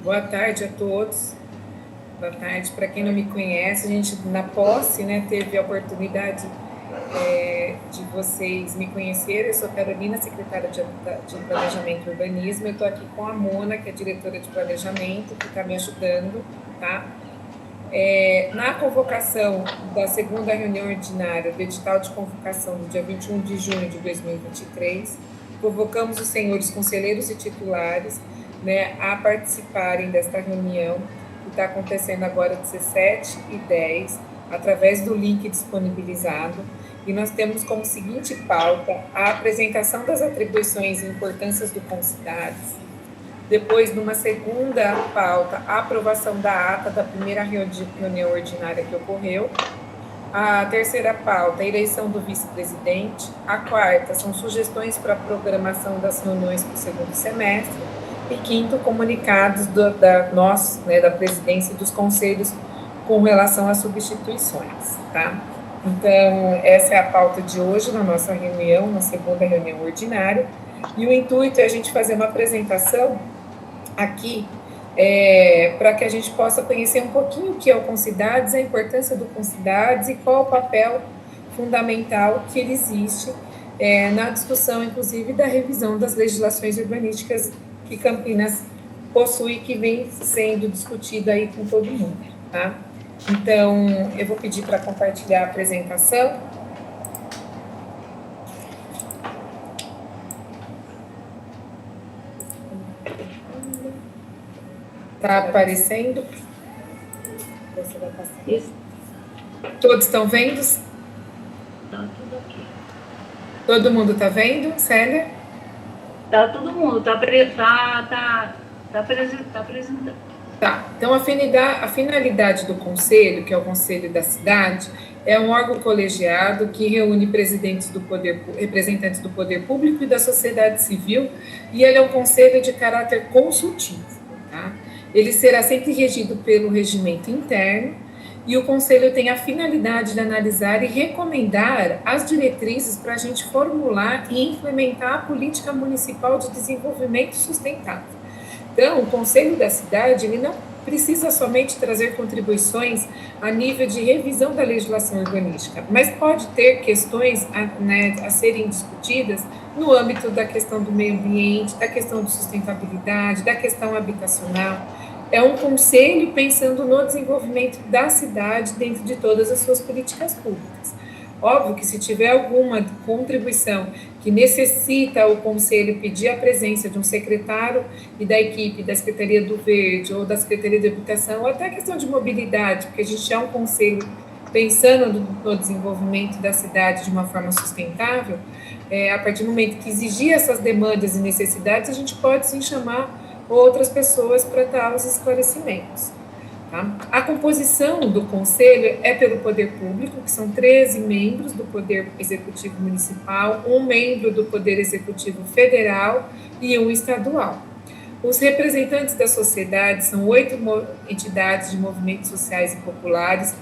Boa tarde a todos. Boa tarde. Para quem não me conhece, a gente, na posse, né, teve a oportunidade de vocês me conhecerem. Eu sou Carolina, secretária de Planejamento e Urbanismo. Eu estou aqui com a Mona, que é diretora de Planejamento, que está me ajudando, tá? Na convocação da segunda reunião ordinária do edital de convocação do dia 21 de junho de 2023, convocamos os senhores conselheiros e titulares, né, a participarem desta reunião, que está acontecendo agora 17h10, através do link disponibilizado, e nós temos como seguinte pauta a apresentação das atribuições e importâncias do Concidades. Depois, numa segunda pauta, a aprovação da ata da primeira reunião ordinária que ocorreu. A terceira pauta, a eleição do vice-presidente. A quarta são sugestões para a programação das reuniões para o segundo semestre. E quinto, comunicados da presidência e dos conselhos com relação às substituições, tá? Então, essa é a pauta de hoje na nossa reunião, na segunda reunião ordinária. E o intuito é a gente fazer uma apresentação aqui para que a gente possa conhecer um pouquinho o que é o Concidades, a importância do Concidades e qual o papel fundamental que ele existe na discussão, inclusive, da revisão das legislações urbanísticas que Campinas possui, que vem sendo discutida aí com todo mundo, tá? Então, eu vou pedir para compartilhar a apresentação. Está aparecendo? Você vai passar. Isso. Todos estão vendo? Está tudo aqui. Todo mundo está vendo, Célia? Está todo mundo, está apresentando. Tá, então a finalidade do conselho, que é o Conselho da Cidade, é um órgão colegiado que reúne representantes do poder público e da sociedade civil, e ele é um conselho de caráter consultivo, tá? Ele será sempre regido pelo regimento interno, e o conselho tem a finalidade de analisar e recomendar as diretrizes para a gente formular e implementar a política municipal de desenvolvimento sustentável. Então, o Conselho da Cidade, ele não precisa somente trazer contribuições a nível de revisão da legislação urbanística, mas pode ter questões a serem discutidas no âmbito da questão do meio ambiente, da questão de sustentabilidade, da questão habitacional. É um conselho pensando no desenvolvimento da cidade dentro de todas as suas políticas públicas. Óbvio que se tiver alguma contribuição que necessita o conselho pedir a presença de um secretário e da equipe da Secretaria do Verde ou da Secretaria de Habitação, ou até a questão de mobilidade, porque a gente é um conselho pensando no desenvolvimento da cidade de uma forma sustentável, a partir do momento que exigir essas demandas e necessidades, a gente pode sim chamar outras pessoas para dar os esclarecimentos. Tá? A composição do Conselho é pelo Poder Público, que são 13 membros do Poder Executivo Municipal, um membro do Poder Executivo Federal e um estadual. Os representantes da sociedade são 8 entidades de movimentos sociais e populares.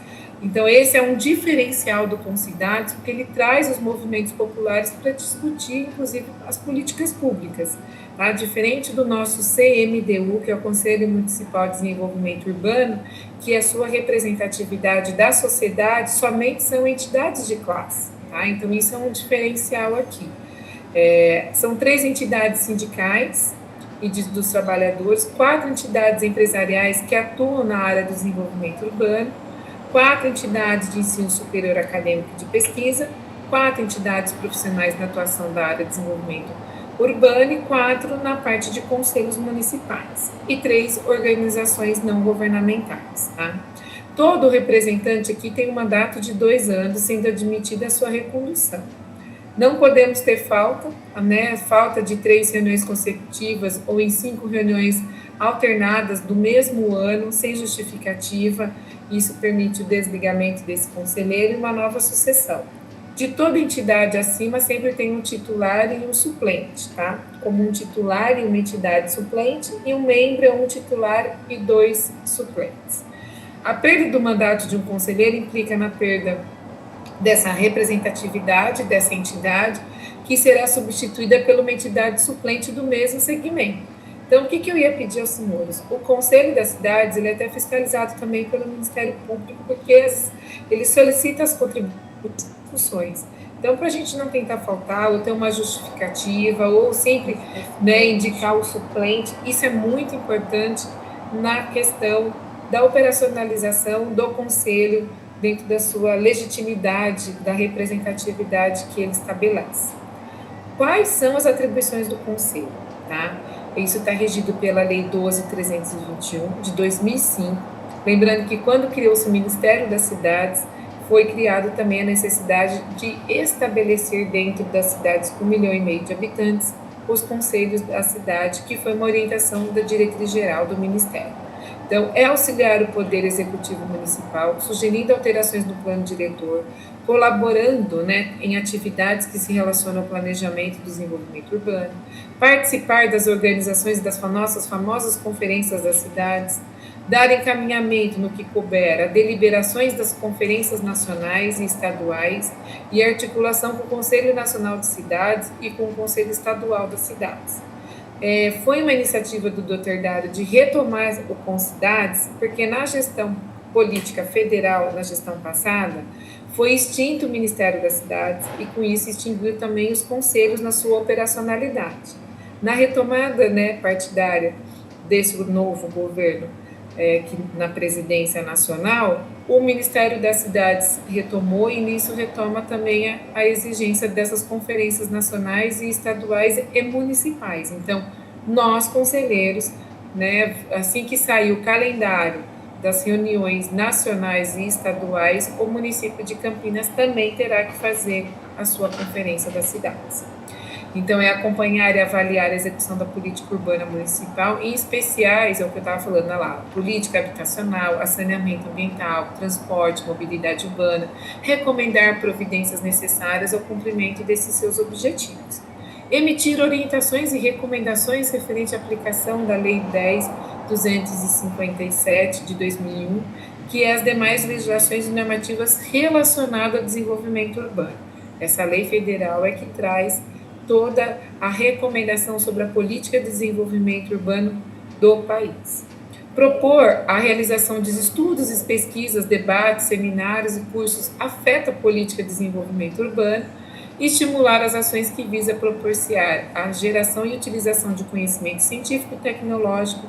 Então, esse é um diferencial do Concidades, porque ele traz os movimentos populares para discutir, inclusive, as políticas públicas. Tá? Diferente do nosso CMDU, que é o Conselho Municipal de Desenvolvimento Urbano, que a sua representatividade da sociedade somente são entidades de classe. Tá? Então, isso é um diferencial aqui. São 3 entidades sindicais e dos trabalhadores, 4 entidades empresariais que atuam na área do desenvolvimento urbano, 4 entidades de ensino superior acadêmico e de pesquisa, 4 entidades profissionais na atuação da área de desenvolvimento urbano e 4 na parte de conselhos municipais e 3 organizações não governamentais. Tá? Todo representante aqui tem um mandato de 2 anos, sendo admitida a sua recondução. Não podemos ter falta de 3 reuniões consecutivas ou em 5 reuniões alternadas do mesmo ano, sem justificativa. Isso permite o desligamento desse conselheiro e uma nova sucessão. De toda entidade acima, sempre tem um titular e um suplente, tá? Como um titular e uma entidade suplente, e um membro é um titular e 2 suplentes. A perda do mandato de um conselheiro implica na perda dessa representatividade dessa entidade, que será substituída por uma entidade suplente do mesmo segmento. Então, o que eu ia pedir aos senhores? O Conselho das Cidades, ele é até fiscalizado também pelo Ministério Público, porque ele solicita as contribuições. Então, para a gente não tentar faltar, ou ter uma justificativa, ou sempre, né, indicar o suplente, isso é muito importante na questão da operacionalização do Conselho dentro da sua legitimidade, da representatividade que ele estabelece. Quais são as atribuições do Conselho? Tá? Isso está regido pela Lei 12.321, de 2005. Lembrando que quando criou-se o Ministério das Cidades, foi criado também a necessidade de estabelecer dentro das cidades com 1,5 milhão de habitantes os conselhos da cidade, que foi uma orientação da diretriz-geral do Ministério. Então, é auxiliar o Poder Executivo Municipal, sugerindo alterações no plano diretor, colaborando, né, em atividades que se relacionam ao planejamento e desenvolvimento urbano, participar das organizações das nossas famosas conferências das cidades, dar encaminhamento no que couber a deliberações das conferências nacionais e estaduais e articulação com o Conselho Nacional de Cidades e com o Conselho Estadual das Cidades. Foi uma iniciativa do Dr. Dário de retomar o Concidades, porque na gestão política federal, na gestão passada, foi extinto o Ministério das Cidades e, com isso, extinguiu também os conselhos na sua operacionalidade. Na retomada, né, partidária desse novo governo, que na presidência nacional, o Ministério das Cidades retomou e nisso retoma também a exigência dessas conferências nacionais e estaduais e municipais. Então, nós, conselheiros, né, assim que sair o calendário das reuniões nacionais e estaduais, o município de Campinas também terá que fazer a sua conferência das cidades. Então, é acompanhar e avaliar a execução da política urbana municipal, em especiais, é o que eu estava falando lá, política habitacional, saneamento ambiental, transporte, mobilidade urbana, recomendar providências necessárias ao cumprimento desses seus objetivos. Emitir orientações e recomendações referente à aplicação da Lei 10.257, de 2001, que é as demais legislações e normativas relacionadas ao desenvolvimento urbano. Essa lei federal é que traz toda a recomendação sobre a política de desenvolvimento urbano do país. Propor a realização de estudos e pesquisas, debates, seminários e cursos afeta a política de desenvolvimento urbano e estimular as ações que visam propiciar a geração e utilização de conhecimento científico e tecnológico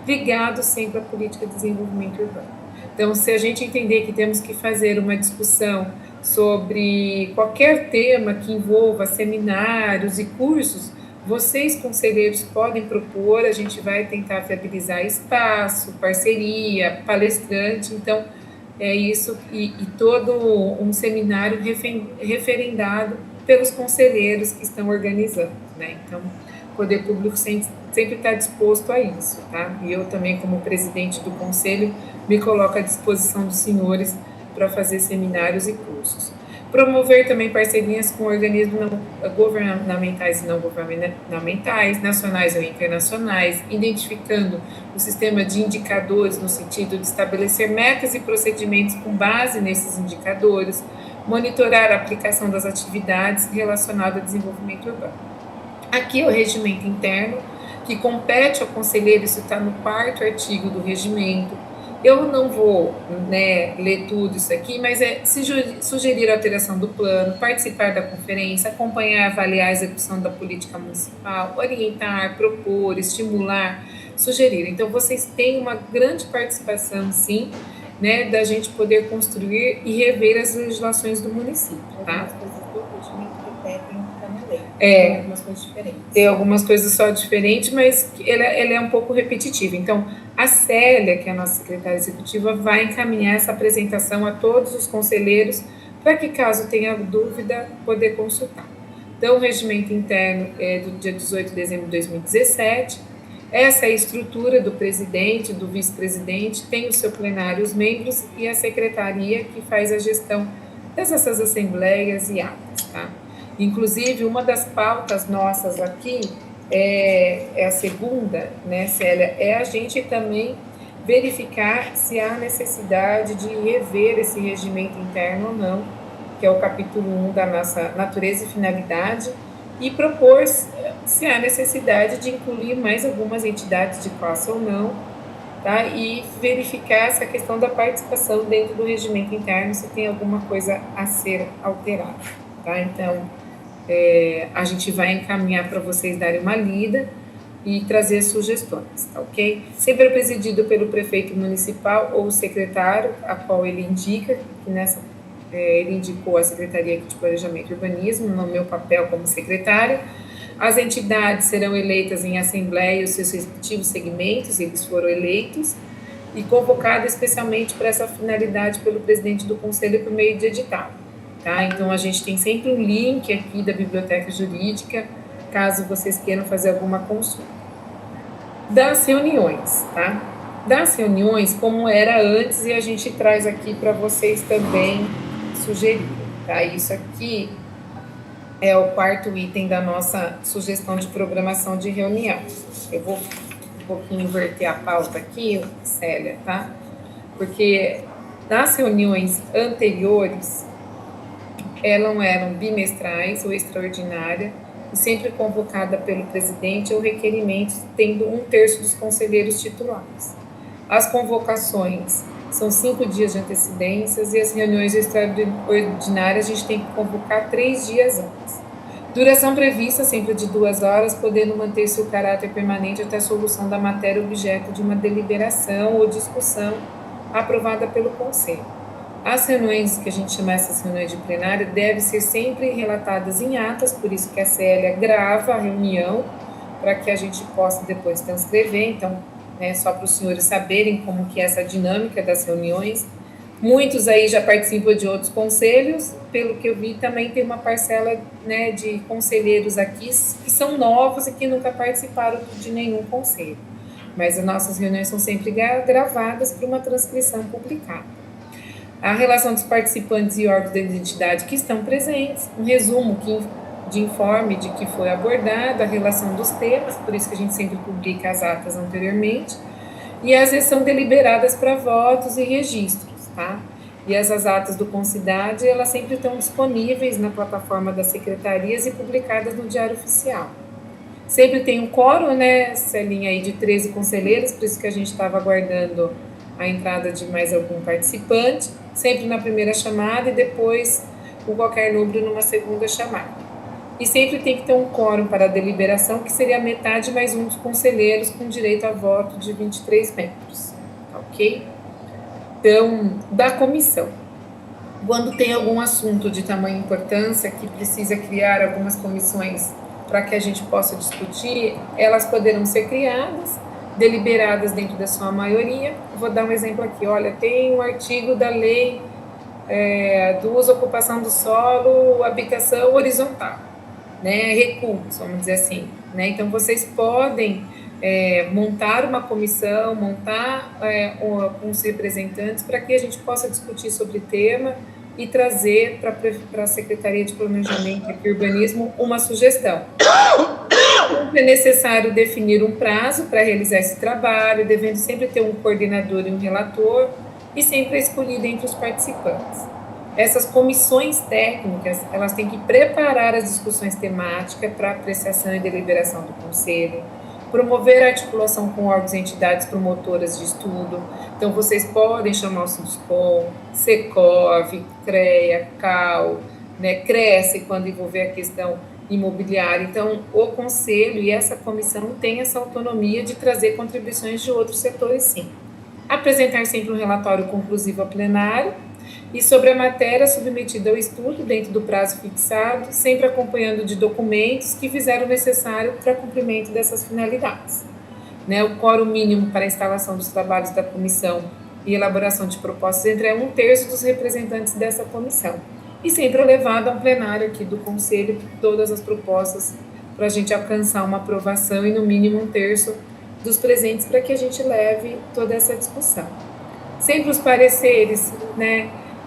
ligado sempre à política de desenvolvimento urbano. Então, se a gente entender que temos que fazer uma discussão sobre qualquer tema que envolva seminários e cursos, vocês, conselheiros, podem propor, a gente vai tentar viabilizar espaço, parceria, palestrante, então, é isso, e todo um seminário referendado pelos conselheiros que estão organizando, né? Então, o Poder Público sempre está disposto a isso, tá? E eu também, como presidente do Conselho, me coloco à disposição dos senhores para fazer seminários e cursos. Promover também parcerias com organismos governamentais e não governamentais, nacionais ou internacionais, identificando o sistema de indicadores no sentido de estabelecer metas e procedimentos com base nesses indicadores, monitorar a aplicação das atividades relacionadas ao desenvolvimento urbano. Aqui é o regimento interno, que compete ao conselheiro, isso está no 4º artigo do regimento. Eu não vou, né, ler tudo isso aqui, mas é sugerir a alteração do plano, participar da conferência, acompanhar e avaliar a execução da política municipal, orientar, propor, estimular, sugerir. Então, vocês têm uma grande participação, sim, né, da gente poder construir e rever as legislações do município, tá? Tem algumas coisas diferentes. Tem algumas coisas só diferentes, mas ela é um pouco repetitiva. Então, a Célia, que é a nossa secretária executiva, vai encaminhar essa apresentação a todos os conselheiros para que, caso tenha dúvida, poder consultar. Então, o regimento interno é do dia 18 de dezembro de 2017. Essa é a estrutura do presidente, do vice-presidente, tem o seu plenário, os membros e a secretaria que faz a gestão dessas assembleias e atas, tá? Inclusive, uma das pautas nossas aqui é a segunda, né, Célia, é a gente também verificar se há necessidade de rever esse regimento interno ou não, que é o capítulo 1 da nossa natureza e finalidade, e propor se há necessidade de incluir mais algumas entidades de classe ou não, tá? E verificar essa questão da participação dentro do regimento interno, se tem alguma coisa a ser alterada, tá? Então, a gente vai encaminhar para vocês darem uma lida e trazer sugestões, tá ok? Sempre é presidido pelo prefeito municipal ou secretário, a qual ele indica, que ele indicou a Secretaria de Planejamento e Urbanismo, no meu papel como secretária. As entidades serão eleitas em assembleia, os seus respectivos segmentos, eles foram eleitos, e convocadas especialmente para essa finalidade pelo presidente do Conselho por meio de edital. Tá? Então, a gente tem sempre um link aqui da Biblioteca Jurídica, caso vocês queiram fazer alguma consulta. Das reuniões, tá? Das reuniões, como era antes, e a gente traz aqui para vocês também sugerir, tá? Isso aqui é o quarto item da nossa sugestão de programação de reunião. Eu vou um pouquinho inverter a pauta aqui, Célia, tá? Porque nas reuniões anteriores, elas eram bimestrais ou extraordinárias, e sempre convocada pelo presidente ou requerimentos, tendo 1/3 dos conselheiros titulares. As convocações são 5 dias de antecedências e as reuniões extraordinárias a gente tem que convocar 3 dias antes. Duração prevista sempre de 2 horas, podendo manter seu caráter permanente até a solução da matéria objeto de uma deliberação ou discussão aprovada pelo Conselho. As reuniões, que a gente chama essas reuniões de plenária, devem ser sempre relatadas em atas, por isso que a Célia grava a reunião, para que a gente possa depois transcrever. Então, só para os senhores saberem como que é essa dinâmica das reuniões. Muitos aí já participam de outros conselhos, pelo que eu vi, também tem uma parcela, de conselheiros aqui que são novos e que nunca participaram de nenhum conselho. Mas as nossas reuniões são sempre gravadas para uma transcrição publicada. A relação dos participantes e órgãos da identidade que estão presentes, um resumo de informe de que foi abordado, a relação dos temas, por isso que a gente sempre publica as atas anteriormente, e as são deliberadas para votos e registros, tá? E essas atas do Concidade, elas sempre estão disponíveis na plataforma das secretarias e publicadas no Diário Oficial. Sempre tem um quórum, Celinha, aí de 13 conselheiros, por isso que a gente estava aguardando a entrada de mais algum participante, sempre na primeira chamada e depois, com qualquer número, numa segunda chamada. E sempre tem que ter um quórum para a deliberação, que seria metade mais um dos conselheiros, com direito a voto de 23 membros, ok? Então, da comissão. Quando tem algum assunto de tamanha importância, que precisa criar algumas comissões para que a gente possa discutir, elas poderão ser criadas, deliberadas dentro da sua maioria. Vou dar um exemplo aqui, olha, tem um artigo da lei do uso e ocupação do solo, habitação horizontal, recursos, vamos dizer assim, Então, vocês podem montar uma comissão, montar uns representantes para que a gente possa discutir sobre o tema e trazer para a Secretaria de Planejamento e Urbanismo uma sugestão. É necessário definir um prazo para realizar esse trabalho, devendo sempre ter um coordenador e um relator, e sempre é escolhido entre os participantes. Essas comissões técnicas, elas têm que preparar as discussões temáticas para apreciação e deliberação do Conselho, promover a articulação com órgãos e entidades promotoras de estudo. Então, vocês podem chamar o Sinduscom, Secov, CREA, CAL, Cresce, quando envolver a questão imobiliária. Então, o Conselho e essa comissão têm essa autonomia de trazer contribuições de outros setores, sim. Apresentar sempre um relatório conclusivo ao plenário e sobre a matéria submetida ao estudo dentro do prazo fixado, sempre acompanhando de documentos que fizeram o necessário para cumprimento dessas finalidades. O quórum mínimo para a instalação dos trabalhos da comissão e elaboração de propostas entre 1/3 dos representantes dessa comissão. E sempre levado ao plenário aqui do Conselho todas as propostas para a gente alcançar uma aprovação e no mínimo 1/3 dos presentes para que a gente leve toda essa discussão. Sempre os pareceres,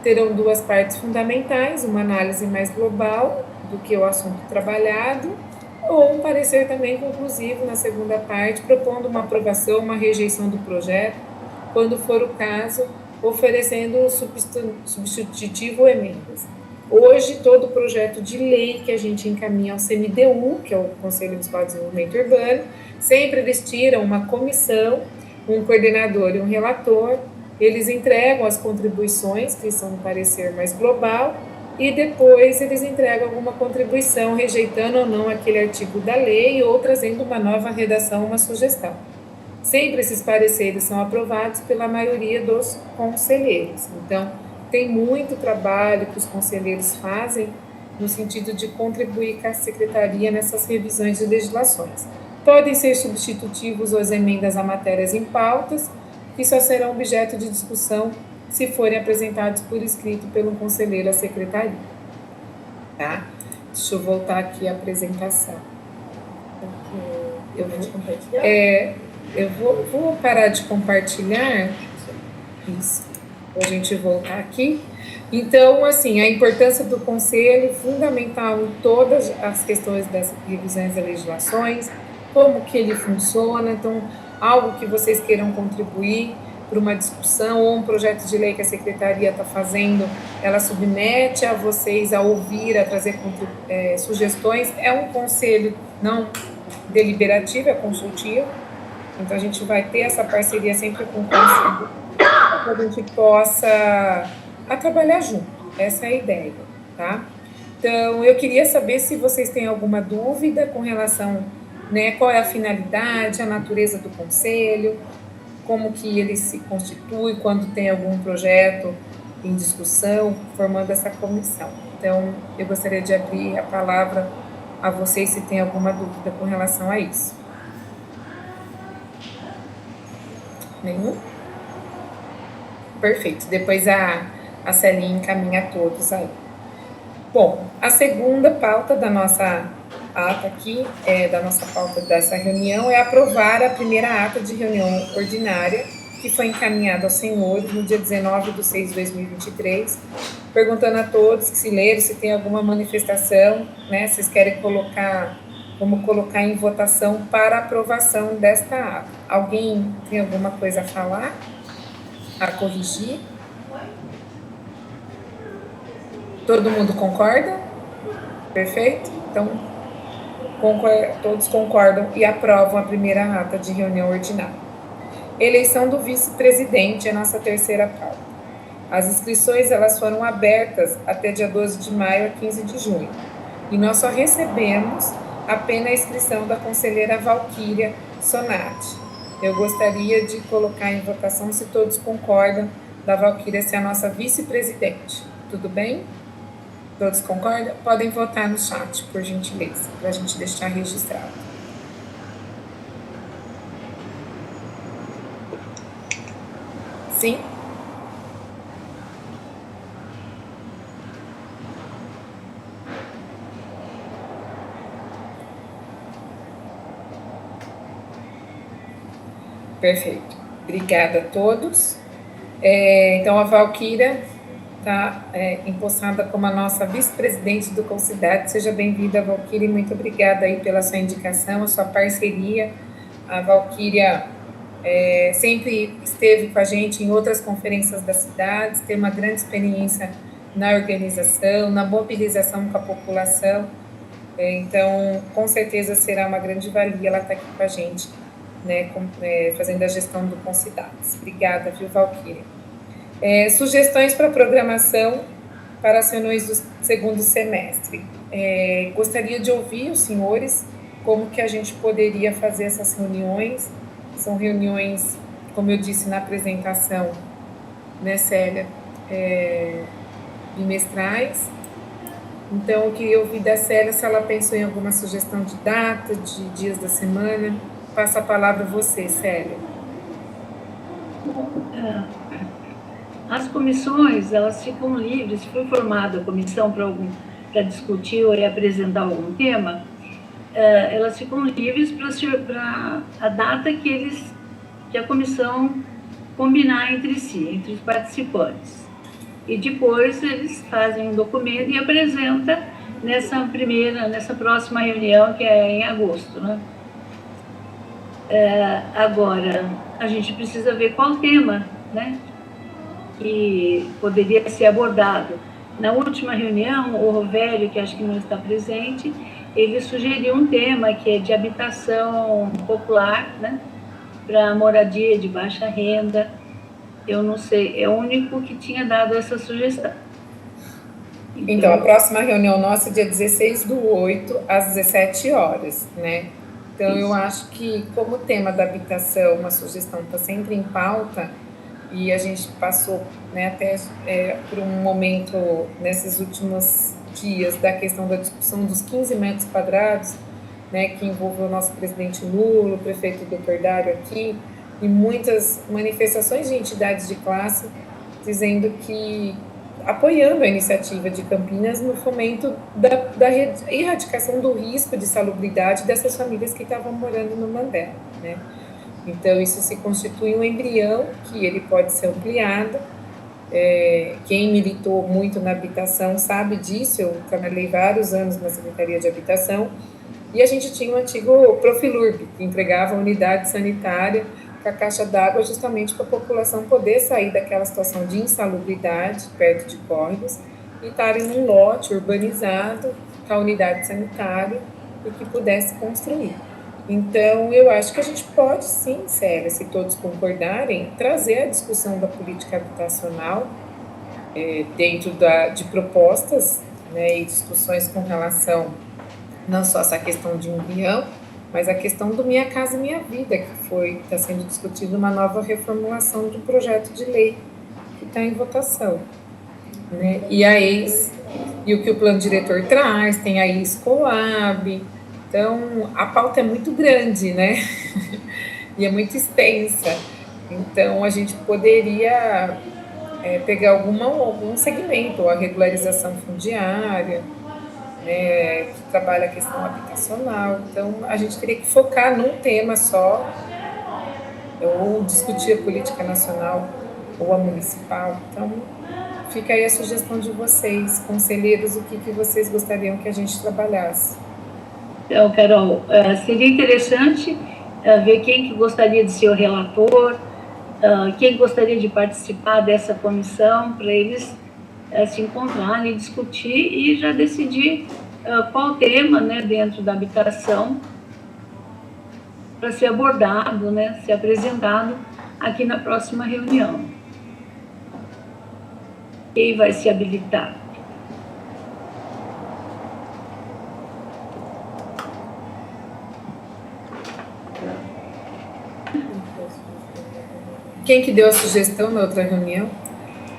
terão 2 partes fundamentais, uma análise mais global do que o assunto trabalhado, ou um parecer também conclusivo na segunda parte, propondo uma aprovação, uma rejeição do projeto, quando for o caso, oferecendo substitutivo ou emendas. Hoje, todo projeto de lei que a gente encaminha ao CMDU, que é o Conselho Municipal de Desenvolvimento Urbano, sempre eles tiram uma comissão, um coordenador e um relator, eles entregam as contribuições, que são um parecer mais global, e depois eles entregam alguma contribuição, rejeitando ou não aquele artigo da lei, ou trazendo uma nova redação, uma sugestão. Sempre esses pareceres são aprovados pela maioria dos conselheiros. Então, tem muito trabalho que os conselheiros fazem no sentido de contribuir com a secretaria nessas revisões de legislações. Podem ser substitutivos ou as emendas a matérias em pautas, que só serão objeto de discussão se forem apresentados por escrito pelo conselheiro à secretaria. Tá? Deixa eu voltar aqui à apresentação. Eu vou parar de compartilhar. Isso. Para a gente voltar aqui. Então, assim, a importância do conselho fundamental em todas as questões das revisões das legislações, como que ele funciona. Então, algo que vocês queiram contribuir para uma discussão ou um projeto de lei que a secretaria está fazendo, ela submete a vocês a ouvir, a trazer sugestões. É um conselho não deliberativo, é consultivo. Então, a gente vai ter essa parceria sempre com o conselho, para que a gente possa trabalhar junto. Essa é a ideia, tá? Então, eu queria saber se vocês têm alguma dúvida com relação, né, qual é a finalidade, a natureza do conselho, como que ele se constitui, quando tem algum projeto em discussão, formando essa comissão. Então, eu gostaria de abrir a palavra a vocês se tem alguma dúvida com relação a isso. Nenhum? Perfeito. Depois a Celinha encaminha a todos aí. Bom, a segunda pauta da nossa ata aqui, da nossa pauta dessa reunião, é aprovar a primeira ata de reunião ordinária, que foi encaminhada aos senhores no dia 19/6/2023, perguntando a todos que se leram, se tem alguma manifestação, né, vocês querem colocar em votação para aprovação desta ata. Alguém tem alguma coisa a falar? A corrigir? Todo mundo concorda? Perfeito? Então, todos concordam e aprovam a primeira ata de reunião ordinária. Eleição do vice-presidente é a nossa terceira pauta. As inscrições elas foram abertas até dia 12 de maio a 15 de junho. E nós só recebemos apenas a inscrição da conselheira Valquíria Sonati. Eu gostaria de colocar em votação se todos concordam da Valquíria ser a nossa vice-presidente. Tudo bem? Todos concordam? Podem votar no chat, por gentileza, para a gente deixar registrado. Sim? Perfeito. Obrigada a todos. Então, a Valquíria está empossada como a nossa vice-presidente do Concidade. Seja bem-vinda, Valquíria, e muito obrigada aí pela sua indicação, a sua parceria. A Valquíria sempre esteve com a gente em outras conferências das cidades, tem uma grande experiência na organização, na mobilização com a população. Então, com certeza será uma grande valia ela estar aqui com a gente, né, fazendo a gestão do Concidades. Obrigada, viu, Valquíria? Sugestões para programação para as reuniões do segundo semestre. Gostaria de ouvir os senhores como que a gente poderia fazer essas reuniões. São reuniões, como eu disse na apresentação, né, Célia, bimestrais. Então, eu queria ouvir da Célia se ela pensou em alguma sugestão de data, de dias da semana. Passo a palavra a você, Célia. As comissões, elas ficam livres, se for formada a comissão para discutir ou apresentar algum tema, elas ficam livres para a data que a comissão combinar entre si, entre os participantes. E depois eles fazem um documento e apresentam nessa próxima reunião, que é em agosto, né? Agora, a gente precisa ver qual tema, né, que poderia ser abordado. Na última reunião, o Rovério, que acho que não está presente, ele sugeriu um tema que é de habitação popular, né, para moradia de baixa renda. Eu não sei, é o único que tinha dado essa sugestão. Então, a próxima reunião nossa é dia 16/8, às 17 horas, né? Então, eu acho que, como o tema da habitação, uma sugestão está sempre em pauta, e a gente passou, né, até por um momento, nesses últimos dias, da questão da discussão dos 15 metros quadrados, né, que envolveu o nosso presidente Lula, o prefeito Dr. Dário aqui, e muitas manifestações de entidades de classe dizendo que, apoiando a iniciativa de Campinas no fomento da erradicação do risco de salubridade dessas famílias que estavam morando no Mandela, né? Então, isso se constitui um embrião que ele pode ser ampliado. Quem militou muito na habitação sabe disso, eu trabalhei vários anos na Secretaria de Habitação, e a gente tinha um antigo Profilurb, que entregava a unidade sanitária com a caixa d'água justamente para a população poder sair daquela situação de insalubridade perto de córregos e estarem num lote urbanizado com a unidade sanitária e que pudesse construir. Então, eu acho que a gente pode sim, Célia, se todos concordarem, trazer a discussão da política habitacional dentro de propostas, né, e discussões com relação não só essa questão de embrião, mas a questão do Minha Casa Minha Vida, que está sendo discutido uma nova reformulação de um projeto de lei que está em votação, né? E o que o plano diretor traz, tem aí Escolab. Então, a pauta é muito grande, né? E é muito extensa. Então, a gente poderia pegar algum segmento, a regularização fundiária, né, que trabalha a questão habitacional. Então, a gente teria que focar num tema só, ou discutir a política nacional ou a municipal. Então, fica aí a sugestão de vocês, conselheiros, o que vocês gostariam que a gente trabalhasse. Então, Carol, seria interessante ver quem que gostaria de ser o relator, quem gostaria de participar dessa comissão, para eles se encontrarem, discutir e já decidir qual tema, né, dentro da habitação para ser abordado, né, ser apresentado aqui na próxima reunião. Quem vai se habilitar? Quem que deu a sugestão na outra reunião?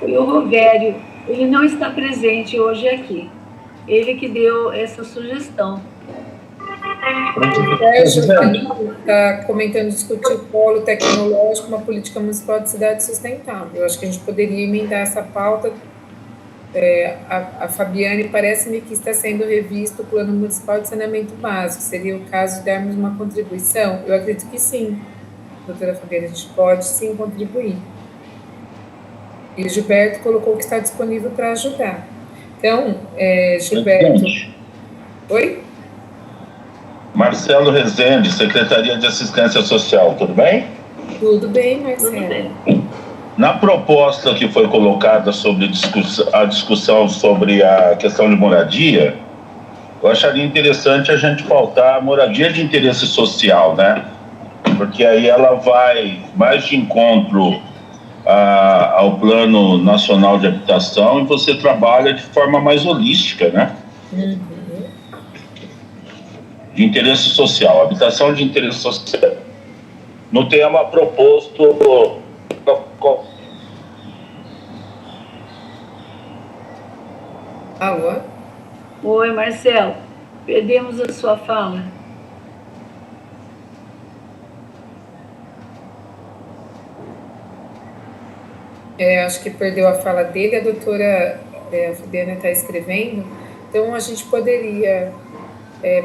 Foi o Rovério. Ele não está presente hoje aqui. Ele que deu essa sugestão. O Sérgio está comentando discutir o polo tecnológico, uma política municipal de cidade sustentável. Eu acho que a gente poderia emendar essa pauta. A Fabiane parece-me que está sendo revisto o Plano Municipal de Saneamento Básico. Seria o caso de darmos uma contribuição? Eu acredito que sim, doutora Fabiane, a gente pode sim contribuir. E o Gilberto colocou que está disponível para ajudar. Então, Gilberto... Oi? Marcelo Rezende, Secretaria de Assistência Social, tudo bem? Tudo bem, Marcelo. Tudo bem. Na proposta que foi colocada sobre a discussão sobre a questão de moradia, eu acharia interessante a gente pautar a moradia de interesse social, né? Porque aí ela vai mais de encontro ao Plano Nacional de Habitação e você trabalha de forma mais holística, né? Uhum. De interesse social, habitação de interesse social. No tema proposto... Alô? Oi, Marcelo. Perdemos a sua fala. Acho que perdeu a fala dele, a doutora Fabiana está escrevendo. Então, a gente poderia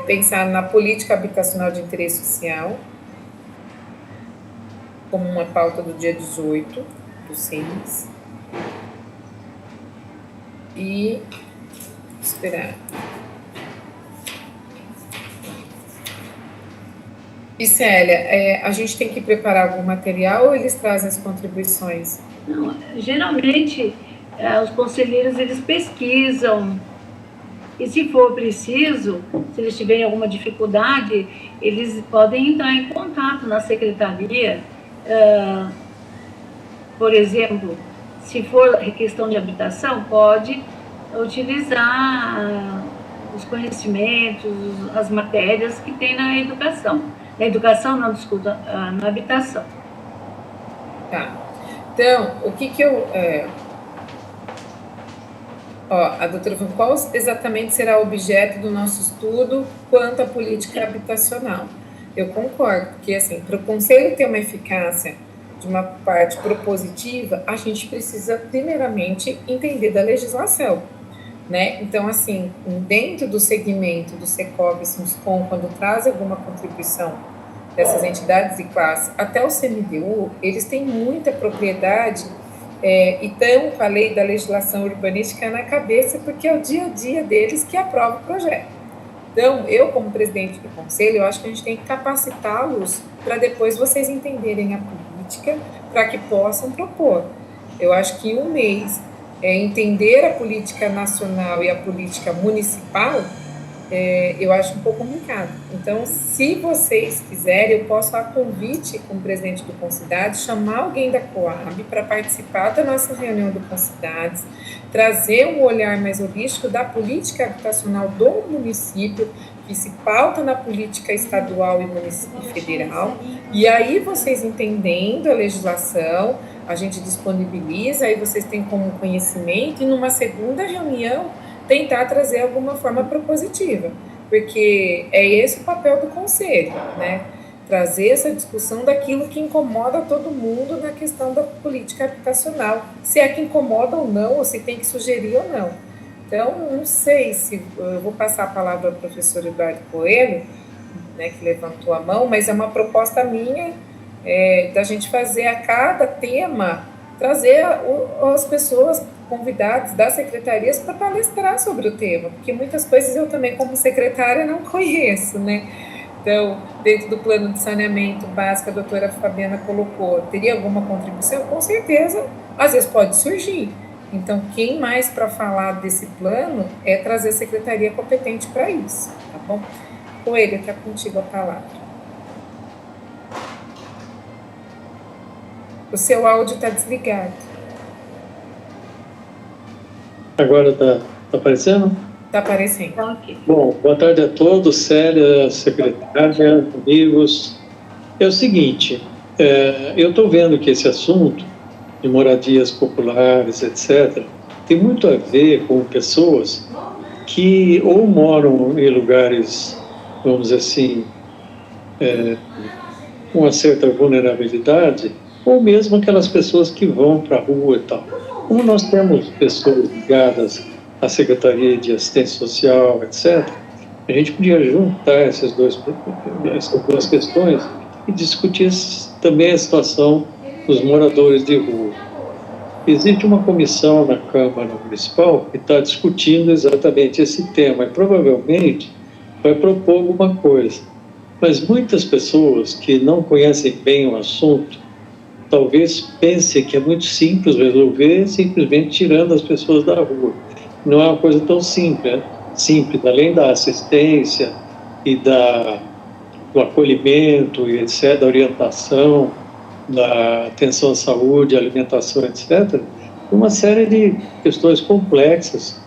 pensar na política habitacional de interesse social, como uma pauta do dia 18 do CIMS. E esperar. E, Célia, a gente tem que preparar algum material ou eles trazem as contribuições? Não, geralmente, os conselheiros eles pesquisam, e se for preciso, se eles tiverem alguma dificuldade, eles podem entrar em contato na secretaria. Por exemplo, se for questão de habitação, pode utilizar os conhecimentos, as matérias que tem na educação. Na educação, não, desculpa, na habitação. Tá. Então, o que eu... a doutora falou, qual exatamente será o objeto do nosso estudo quanto à política habitacional? Eu concordo, porque, assim, para o Conselho ter uma eficácia de uma parte propositiva, a gente precisa, primeiramente, entender da legislação, né? Então, assim, dentro do segmento do Secov e Simscom, quando traz alguma contribuição dessas entidades de classe até o CMDU, eles têm muita propriedade e estão com a lei da legislação urbanística na cabeça, porque é o dia a dia deles que aprova o projeto. Então, eu, como presidente do conselho, eu acho que a gente tem que capacitá-los para depois vocês entenderem a política, para que possam propor. Eu acho que um mês entender a política nacional e a política municipal, eu acho um pouco complicado. Então, se vocês quiserem, eu posso, a convite como presidente do Concidades, chamar alguém da Coab para participar da nossa reunião do Concidades, trazer um olhar mais holístico da política habitacional do município, que se pauta na política estadual e federal, e aí vocês entendendo a legislação, a gente disponibiliza, aí vocês têm como conhecimento, e numa segunda reunião, tentar trazer alguma forma propositiva, porque é esse o papel do conselho, né? Trazer essa discussão daquilo que incomoda todo mundo na questão da política habitacional, se é que incomoda ou não, ou se tem que sugerir ou não. Então, não sei se eu vou passar a palavra ao professor Eduardo Coelho, né, que levantou a mão, mas é uma proposta minha da gente fazer a cada tema, trazer as pessoas convidados das secretarias para palestrar sobre o tema, porque muitas coisas eu também, como secretária, não conheço, né? Então, dentro do plano de saneamento básico, a doutora Fabiana colocou, teria alguma contribuição? Com certeza, às vezes pode surgir. Então, quem mais para falar desse plano é trazer a secretaria competente para isso, tá bom? Coelho, está contigo a palavra. O seu áudio está desligado. Agora está aparecendo? Está aparecendo. Bom, boa tarde a todos, Célia, secretária, amigos. É o seguinte, eu estou vendo que esse assunto de moradias populares, etc., tem muito a ver com pessoas que ou moram em lugares, vamos dizer assim, com uma certa vulnerabilidade, ou mesmo aquelas pessoas que vão para a rua e tal. Como nós temos pessoas ligadas à Secretaria de Assistência Social, etc., a gente podia juntar essas duas questões e discutir também a situação dos moradores de rua. Existe uma comissão na Câmara Municipal que está discutindo exatamente esse tema e provavelmente vai propor alguma coisa. Mas muitas pessoas que não conhecem bem o assunto talvez pensem que é muito simples resolver simplesmente tirando as pessoas da rua. Não é uma coisa tão simples, né? Simples, além da assistência e do acolhimento e etc., da orientação, da atenção à saúde, alimentação, etc., uma série de questões complexas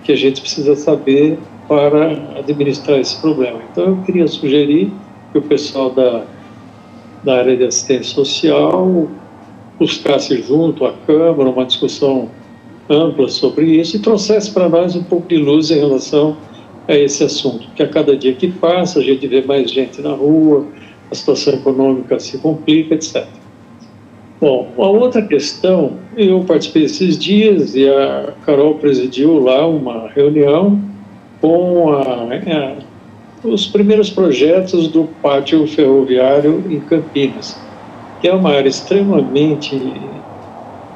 que a gente precisa saber para administrar esse problema. Então, eu queria sugerir que o pessoal da área de assistência social buscasse junto à Câmara uma discussão ampla sobre isso e trouxesse para nós um pouco de luz em relação a esse assunto, porque a cada dia que passa a gente vê mais gente na rua, a situação econômica se complica, etc. Bom, a outra questão, eu participei esses dias e a Carol presidiu lá uma reunião com os primeiros projetos do pátio ferroviário em Campinas, que é uma área extremamente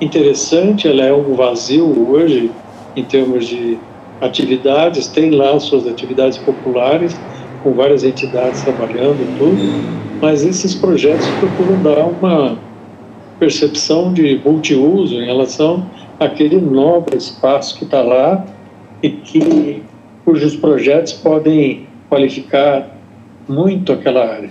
interessante. Ela é um vazio hoje em termos de atividades, tem lá suas atividades populares, com várias entidades trabalhando tudo, mas esses projetos procuram dar uma percepção de multiuso em relação aquele nobre espaço que está lá e cujos projetos podem qualificar muito aquela área.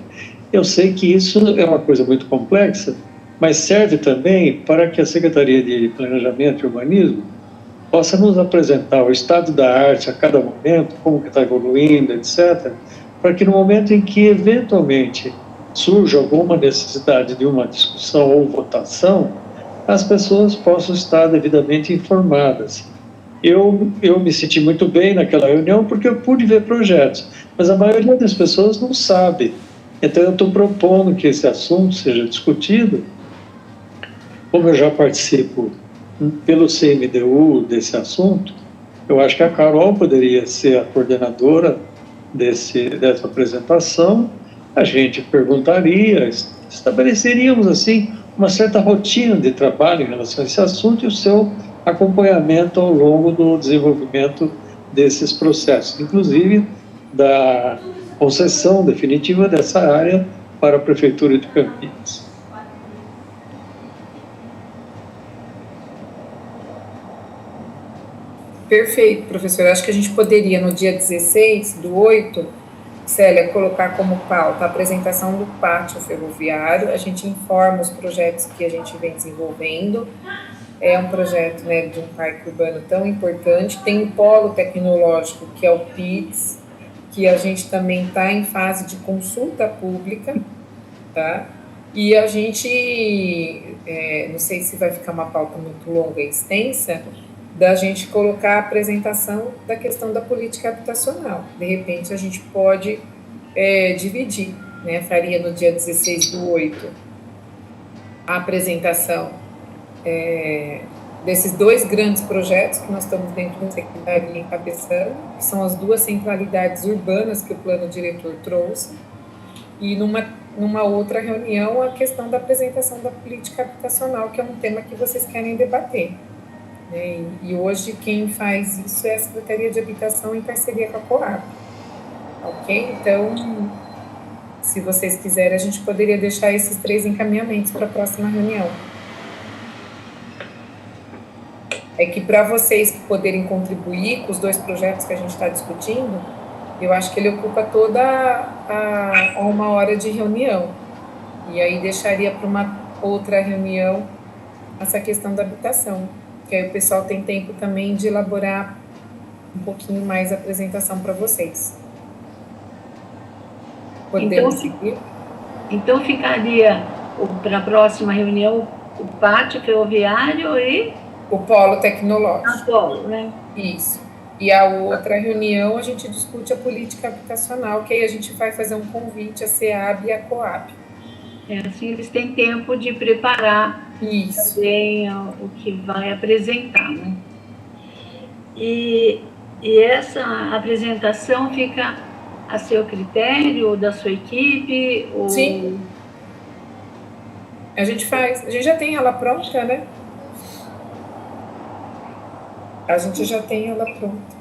Eu sei que isso é uma coisa muito complexa, mas serve também para que a Secretaria de Planejamento e Urbanismo possa nos apresentar o estado da arte a cada momento, como que está evoluindo, etc., para que no momento em que, eventualmente, surja alguma necessidade de uma discussão ou votação, as pessoas possam estar devidamente informadas. Eu me senti muito bem naquela reunião porque eu pude ver projetos, mas a maioria das pessoas não sabe. Então, eu estou propondo que esse assunto seja discutido. Como eu já participo pelo CMDU desse assunto, eu acho que a Carol poderia ser a coordenadora dessa apresentação. A gente perguntaria, estabeleceríamos assim uma certa rotina de trabalho em relação a esse assunto e o seu acompanhamento ao longo do desenvolvimento desses processos, inclusive da concessão definitiva dessa área para a Prefeitura de Campinas. Perfeito, professor. Acho que a gente poderia, no dia 16/8, Célia, colocar como pauta a apresentação do pátio ferroviário. A gente informa os projetos que a gente vem desenvolvendo. É um projeto, né, de um parque urbano tão importante. Tem um polo tecnológico, que é o PITS, que a gente também está em fase de consulta pública, tá? E a gente, não sei se vai ficar uma pauta muito longa e extensa, da gente colocar a apresentação da questão da política habitacional. De repente, a gente pode dividir, né? Faria no dia 16/8 a apresentação desses dois grandes projetos que nós estamos dentro da Secretaria encabeçando, que são as duas centralidades urbanas que o plano diretor trouxe, e numa outra reunião a questão da apresentação da política habitacional, que é um tema que vocês querem debater. E hoje quem faz isso é a Secretaria de Habitação em parceria com a Coab. Ok? Então, se vocês quiserem, a gente poderia deixar esses 3 encaminhamentos para a próxima reunião. É que para vocês poderem contribuir com os 2 projetos que a gente está discutindo, eu acho que ele ocupa toda a 1 hora de reunião. E aí deixaria para uma outra reunião essa questão da habitação, que aí o pessoal tem tempo também de elaborar um pouquinho mais a apresentação para vocês. Podemos seguir? Então ficaria para a próxima reunião o pátio ferroviário e o polo tecnológico. O polo, né? Isso. E a outra reunião a gente discute a política habitacional, que aí a gente vai fazer um convite à SEAB e à Coab. Assim eles têm tempo de preparar isso também o que vai apresentar, né? E essa apresentação fica a seu critério, ou da sua equipe? Ou... Sim. A gente já tem ela pronta, né? A gente já tem ela pronta.